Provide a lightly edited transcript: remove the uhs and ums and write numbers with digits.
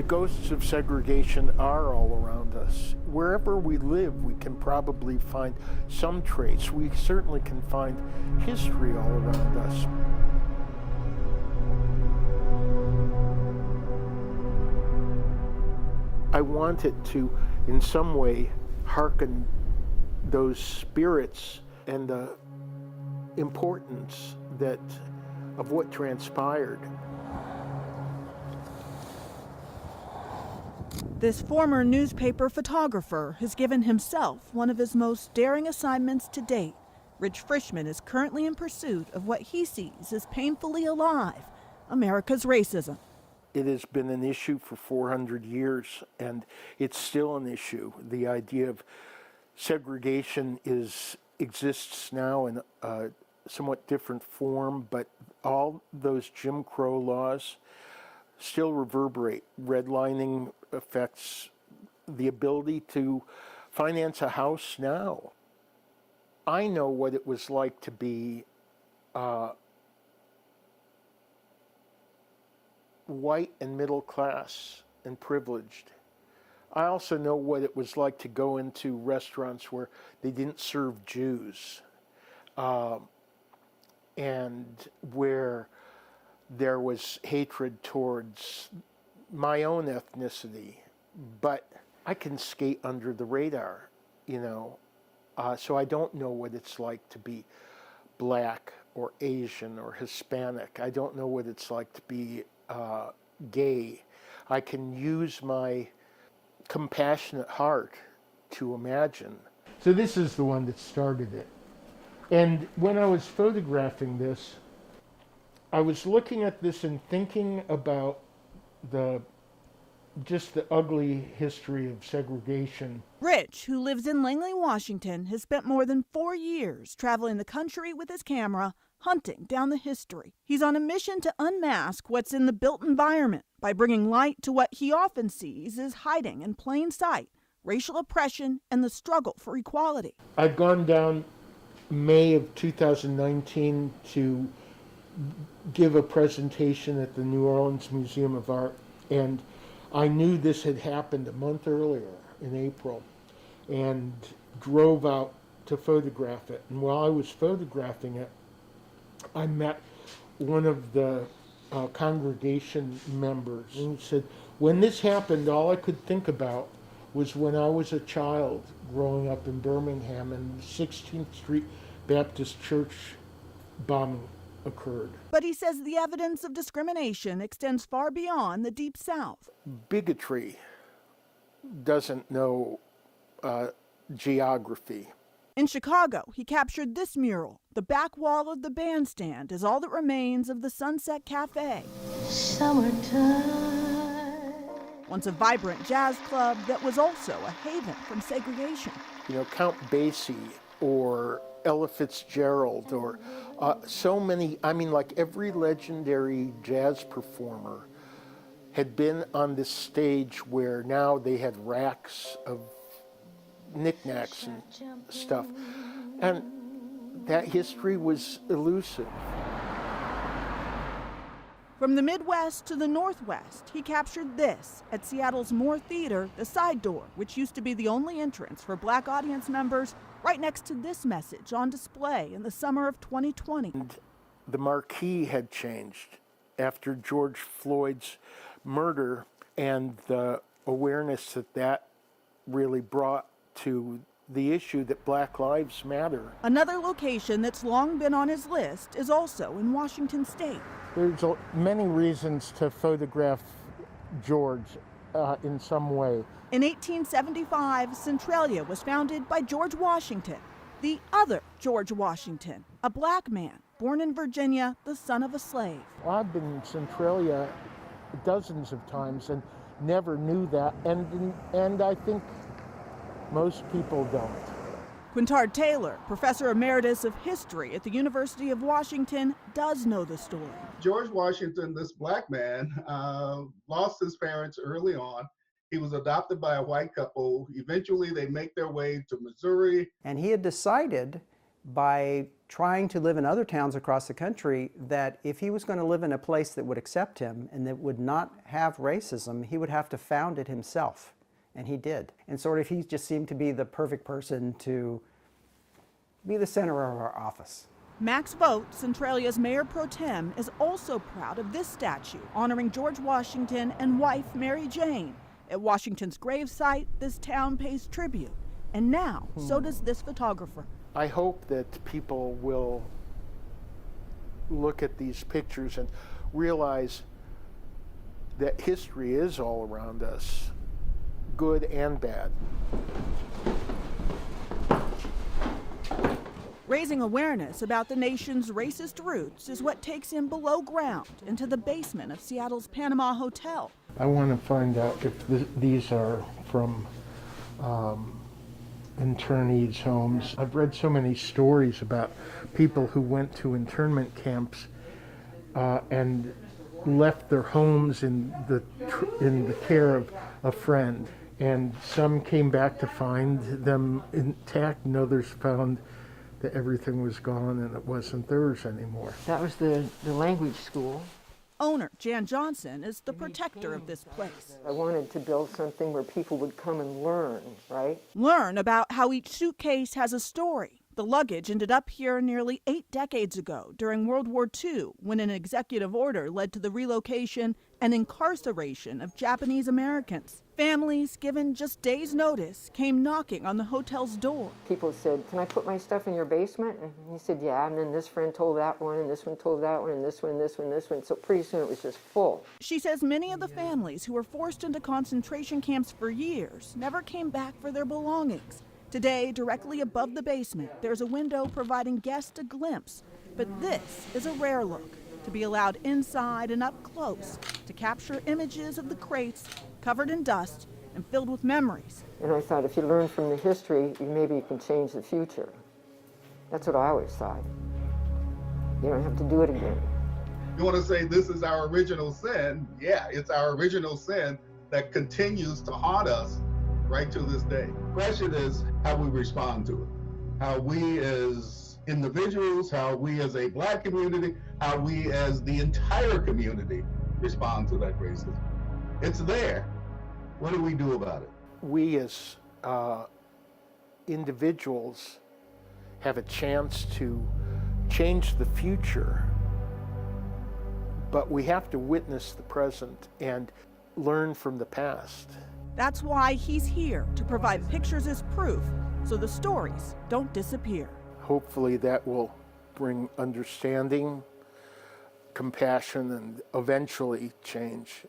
Ghosts of segregation are all around us. Wherever we live, we can probably find some trace. We certainly can find history all around us. I want it to, in some way, harken those spirits and the importance of what transpired. This former newspaper photographer has given himself one of his most daring assignments to date. Rich Frishman is currently in pursuit of what he sees as painfully alive, America's racism. It has been an issue for 400 years, and it's still an issue. The idea of segregation exists now in a somewhat different form, but all those Jim Crow laws still reverberate. Redlining affects the ability to finance a house now. I know what it was like to be white and middle class and privileged. I also know what it was like to go into restaurants where they didn't serve Jews, and where there was hatred towards my own ethnicity. But I can skate under the radar, so I don't know what it's like to be black or Asian or Hispanic. I don't know what it's like to be gay. I can use my compassionate heart to imagine. So this is the one that started it. And when I was photographing this, I was looking at this and thinking about just the ugly history of segregation. Rich, who lives in Langley, Washington, has spent more than 4 years traveling the country with his camera, hunting down the history. He's on a mission to unmask what's in the built environment by bringing light to what he often sees as hiding in plain sight, racial oppression and the struggle for equality. I'd gone down May of 2019 to give a presentation at the New Orleans Museum of Art, and I knew this had happened a month earlier in April and drove out to photograph it. And while I was photographing it, I met one of the congregation members, and he said, when this happened, all I could think about was when I was a child growing up in Birmingham and the 16th Street Baptist Church bombing occurred. But he says the evidence of discrimination extends far beyond the Deep South. Bigotry doesn't know geography. In Chicago, he captured this mural. The back wall of the bandstand is all that remains of the Sunset Cafe. Summertime. Once a vibrant jazz club that was also a haven from segregation. Count Basie or Ella Fitzgerald or so many, like every legendary jazz performer had been on this stage where now they had racks of knickknacks and stuff. And that history was elusive. From the Midwest to the Northwest, he captured this at Seattle's Moore Theater, the side door, which used to be the only entrance for Black audience members, right next to this message on display in the summer of 2020. And the marquee had changed after George Floyd's murder and the awareness that really brought to the issue that Black Lives Matter. Another location that's long been on his list is also in Washington State. There's many reasons to photograph George in some way. In 1875, Centralia was founded by George Washington, the other George Washington, a black man born in Virginia, the son of a slave. I've been in Centralia dozens of times and never knew that, and I think most people don't. Quintard Taylor, professor emeritus of history at the University of Washington, does know the story. George Washington, this black man, lost his parents early on. He was adopted by a white couple. Eventually, they make their way to Missouri. And he had decided by trying to live in other towns across the country, that if he was going to live in a place that would accept him and that would not have racism, he would have to found it himself. And he did. And sort of he just seemed to be the perfect person to be the center of our office. Max Vogt, Centralia's mayor pro tem, is also proud of this statue honoring George Washington and wife Mary Jane. At Washington's gravesite, this town pays tribute. And now, so does this photographer. I hope that people will look at these pictures and realize that history is all around us, good and bad. Raising awareness about the nation's racist roots is what takes him below ground into the basement of Seattle's Panama Hotel. I want to find out if these are from internees' homes. I've read so many stories about people who went to internment camps and left their homes in the care of a friend, and some came back to find them intact, and others found that everything was gone and it wasn't theirs anymore. That was the language school. Owner Jan Johnson is the protector of this place. I wanted to build something where people would come and learn, right? Learn about how each suitcase has a story. The luggage ended up here nearly 8 decades ago during World War II, when an executive order led to the relocation and incarceration of Japanese Americans. Families, given just days' notice, came knocking on the hotel's door. People said, "Can I put my stuff in your basement?" And he said, "Yeah." And then this friend told that one, and this one told that one, and this one, this one, this one. So pretty soon it was just full. She says many of the families who were forced into concentration camps for years never came back for their belongings. Today, directly above the basement, there's a window providing guests a glimpse. But this is a rare look, to be allowed inside and up close to capture images of the crates covered in dust and filled with memories. And I thought, if you learn from the history, maybe you can change the future. That's what I always thought. You don't have to do it again. You want to say this is our original sin? Yeah, it's our original sin that continues to haunt us right to this day. The question is how we respond to it. How we as individuals, how we as a Black community, how we as the entire community respond to that racism. It's there. What do we do about it? We as individuals have a chance to change the future, but we have to witness the present and learn from the past. That's why he's here, to provide pictures as proof so the stories don't disappear. Hopefully that will bring understanding, compassion, and eventually change.